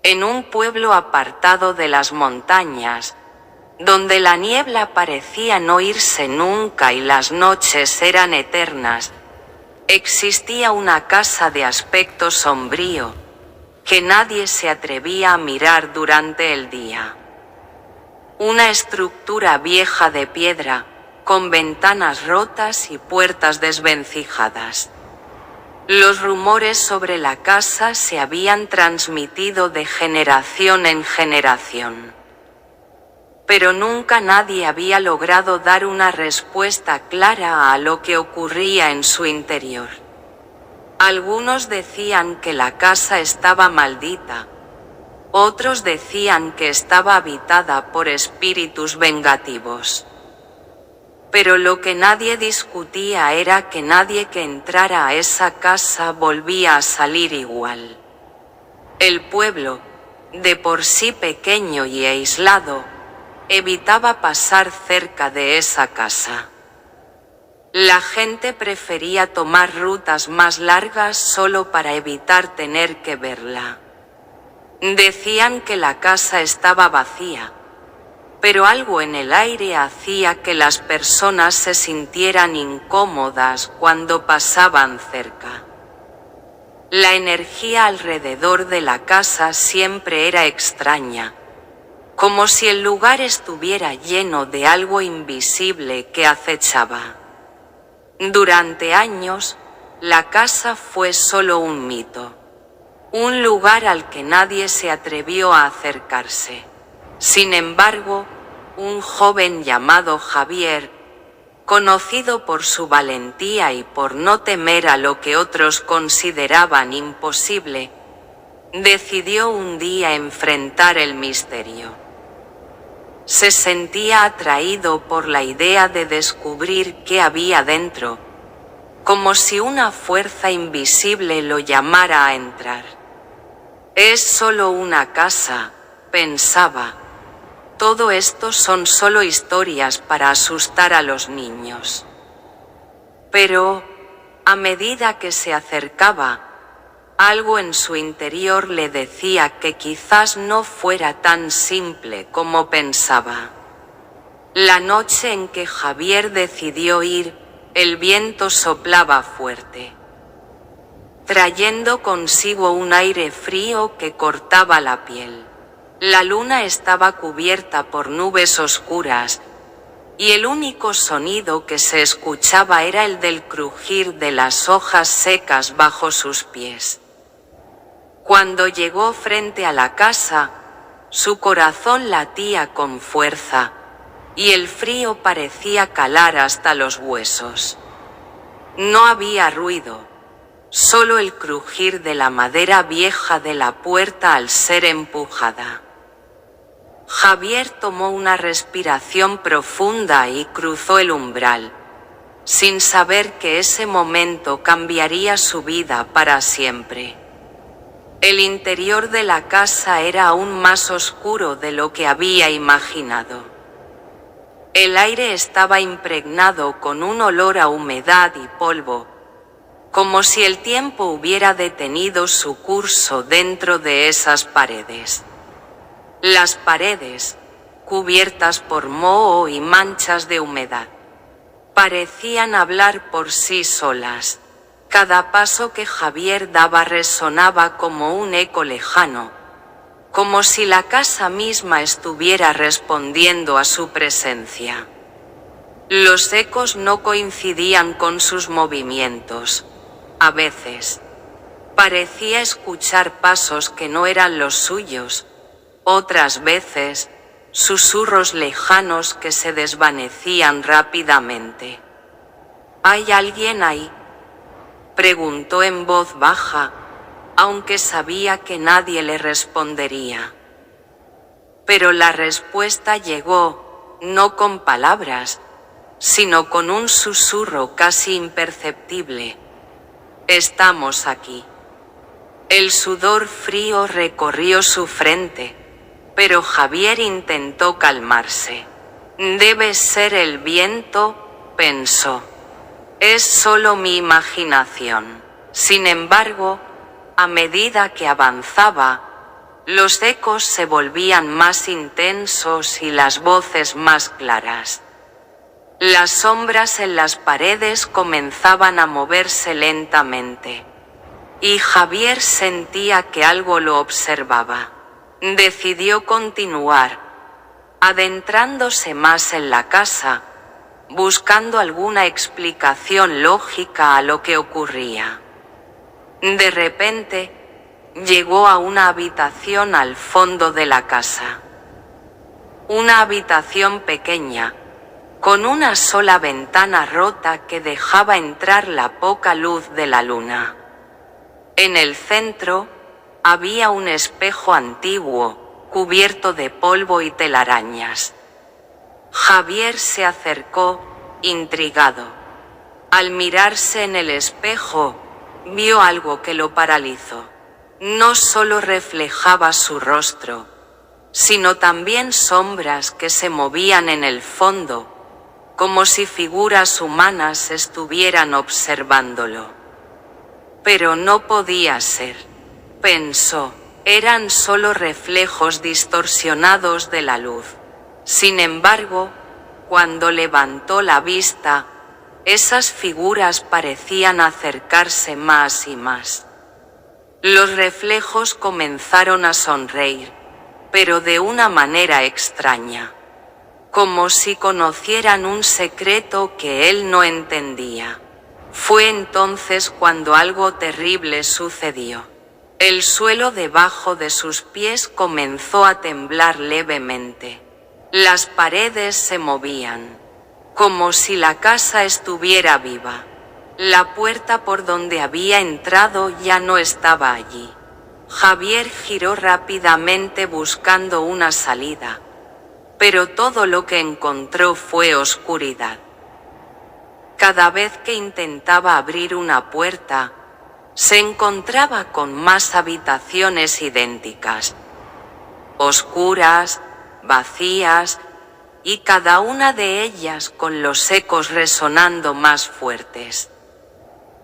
en un pueblo apartado de las montañas, donde la niebla parecía no irse nunca y las noches eran eternas, existía una casa de aspecto sombrío, que nadie se atrevía a mirar durante el día. Una estructura vieja de piedra, con ventanas rotas y puertas desvencijadas. Los rumores sobre la casa se habían transmitido de generación en generación. Pero nunca nadie había logrado dar una respuesta clara a lo que ocurría en su interior. Algunos decían que la casa estaba maldita. Otros decían que estaba habitada por espíritus vengativos. Pero lo que nadie discutía era que nadie que entrara a esa casa volvía a salir igual. El pueblo, de por sí pequeño y aislado, evitaba pasar cerca de esa casa. La gente prefería tomar rutas más largas solo para evitar tener que verla. Decían que la casa estaba vacía, pero algo en el aire hacía que las personas se sintieran incómodas cuando pasaban cerca. La energía alrededor de la casa siempre era extraña, como si el lugar estuviera lleno de algo invisible que acechaba. Durante años, la casa fue solo un mito, un lugar al que nadie se atrevió a acercarse. Sin embargo, un joven llamado Javier, conocido por su valentía y por no temer a lo que otros consideraban imposible, decidió un día enfrentar el misterio. Se sentía atraído por la idea de descubrir qué había dentro, como si una fuerza invisible lo llamara a entrar. Es solo una casa, pensaba. Todo esto son solo historias para asustar a los niños. Pero, a medida que se acercaba, algo en su interior le decía que quizás no fuera tan simple como pensaba. La noche en que Javier decidió ir, el viento soplaba fuerte, trayendo consigo un aire frío que cortaba la piel. La luna estaba cubierta por nubes oscuras, y el único sonido que se escuchaba era el del crujir de las hojas secas bajo sus pies. Cuando llegó frente a la casa, su corazón latía con fuerza, y el frío parecía calar hasta los huesos. No había ruido, solo el crujir de la madera vieja de la puerta al ser empujada. Javier tomó una respiración profunda y cruzó el umbral, sin saber que ese momento cambiaría su vida para siempre. El interior de la casa era aún más oscuro de lo que había imaginado. El aire estaba impregnado con un olor a humedad y polvo, como si el tiempo hubiera detenido su curso dentro de esas paredes. Las paredes, cubiertas por moho y manchas de humedad, parecían hablar por sí solas. Cada paso que Javier daba resonaba como un eco lejano, como si la casa misma estuviera respondiendo a su presencia. Los ecos no coincidían con sus movimientos. A veces, parecía escuchar pasos que no eran los suyos. Otras veces, susurros lejanos que se desvanecían rápidamente. ¿Hay alguien ahí?, preguntó en voz baja, aunque sabía que nadie le respondería. Pero la respuesta llegó, no con palabras, sino con un susurro casi imperceptible. Estamos aquí. El sudor frío recorrió su frente, pero Javier intentó calmarse. Debe ser el viento, pensó. Es solo mi imaginación. Sin embargo, a medida que avanzaba, los ecos se volvían más intensos y las voces más claras. Las sombras en las paredes comenzaban a moverse lentamente. Y Javier sentía que algo lo observaba. Decidió continuar, adentrándose más en la casa, buscando alguna explicación lógica a lo que ocurría. De repente, llegó a una habitación al fondo de la casa. Una habitación pequeña, con una sola ventana rota que dejaba entrar la poca luz de la luna. En el centro, había un espejo antiguo, cubierto de polvo y telarañas. Javier se acercó, intrigado. Al mirarse en el espejo, vio algo que lo paralizó. No solo reflejaba su rostro, sino también sombras que se movían en el fondo, como si figuras humanas estuvieran observándolo. Pero no podía ser, pensó, eran solo reflejos distorsionados de la luz. Sin embargo, cuando levantó la vista, esas figuras parecían acercarse más y más. Los reflejos comenzaron a sonreír, pero de una manera extraña, como si conocieran un secreto que él no entendía. Fue entonces cuando algo terrible sucedió. El suelo debajo de sus pies comenzó a temblar levemente. Las paredes se movían, como si la casa estuviera viva. La puerta por donde había entrado ya no estaba allí. Javier giró rápidamente buscando una salida, pero todo lo que encontró fue oscuridad. Cada vez que intentaba abrir una puerta, se encontraba con más habitaciones idénticas, oscuras, vacías, y cada una de ellas con los ecos resonando más fuertes.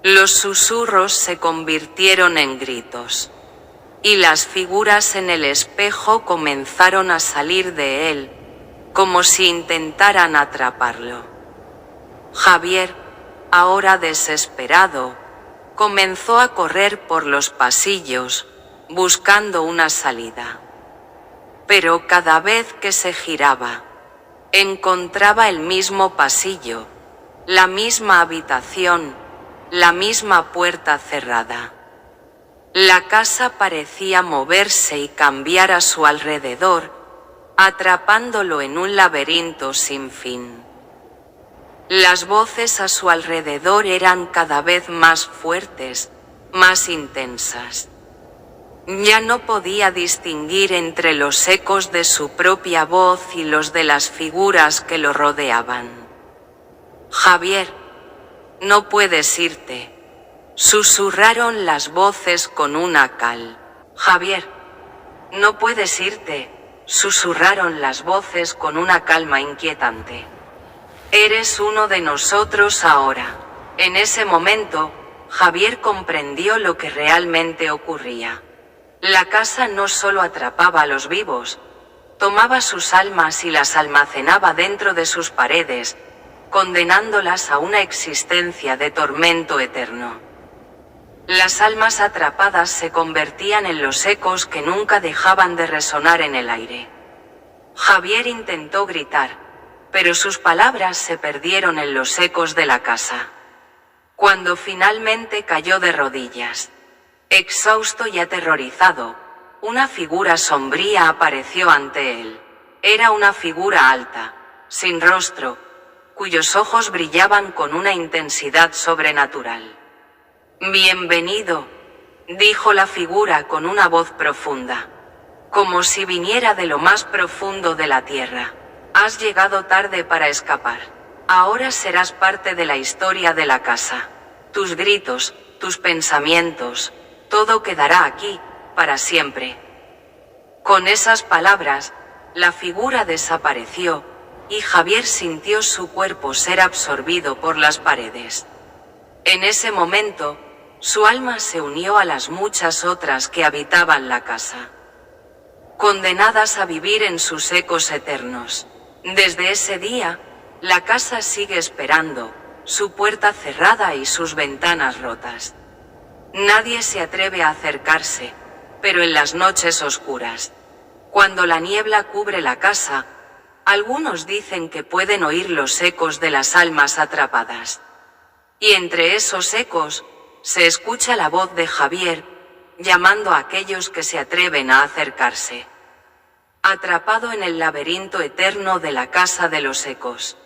Los susurros se convirtieron en gritos, y las figuras en el espejo comenzaron a salir de él, como si intentaran atraparlo. Javier, ahora desesperado, comenzó a correr por los pasillos, buscando una salida. Pero cada vez que se giraba, encontraba el mismo pasillo, la misma habitación, la misma puerta cerrada. La casa parecía moverse y cambiar a su alrededor, atrapándolo en un laberinto sin fin. Las voces a su alrededor eran cada vez más fuertes, más intensas. Ya no podía distinguir entre los ecos de su propia voz y los de las figuras que lo rodeaban. Javier, no puedes irte, susurraron las voces con una cal. Javier, no puedes irte, susurraron las voces con una calma inquietante. Eres uno de nosotros ahora. En ese momento, Javier comprendió lo que realmente ocurría. La casa no solo atrapaba a los vivos, tomaba sus almas y las almacenaba dentro de sus paredes, condenándolas a una existencia de tormento eterno. Las almas atrapadas se convertían en los ecos que nunca dejaban de resonar en el aire. Javier intentó gritar, pero sus palabras se perdieron en los ecos de la casa. Cuando finalmente cayó de rodillas, exhausto y aterrorizado, una figura sombría apareció ante él. Era una figura alta, sin rostro, cuyos ojos brillaban con una intensidad sobrenatural. Bienvenido, dijo la figura con una voz profunda, como si viniera de lo más profundo de la tierra. Has llegado tarde para escapar. Ahora serás parte de la historia de la casa. Tus gritos, tus pensamientos, todo quedará aquí, para siempre. Con esas palabras, la figura desapareció, y Javier sintió su cuerpo ser absorbido por las paredes. En ese momento, su alma se unió a las muchas otras que habitaban la casa. condenadas a vivir en sus ecos eternos. Desde ese día, la casa sigue esperando, su puerta cerrada y sus ventanas rotas. Nadie se atreve a acercarse, pero en las noches oscuras, cuando la niebla cubre la casa, algunos dicen que pueden oír los ecos de las almas atrapadas. Y entre esos ecos, se escucha la voz de Javier, llamando a aquellos que se atreven a acercarse. Atrapado en el laberinto eterno de la casa de los ecos.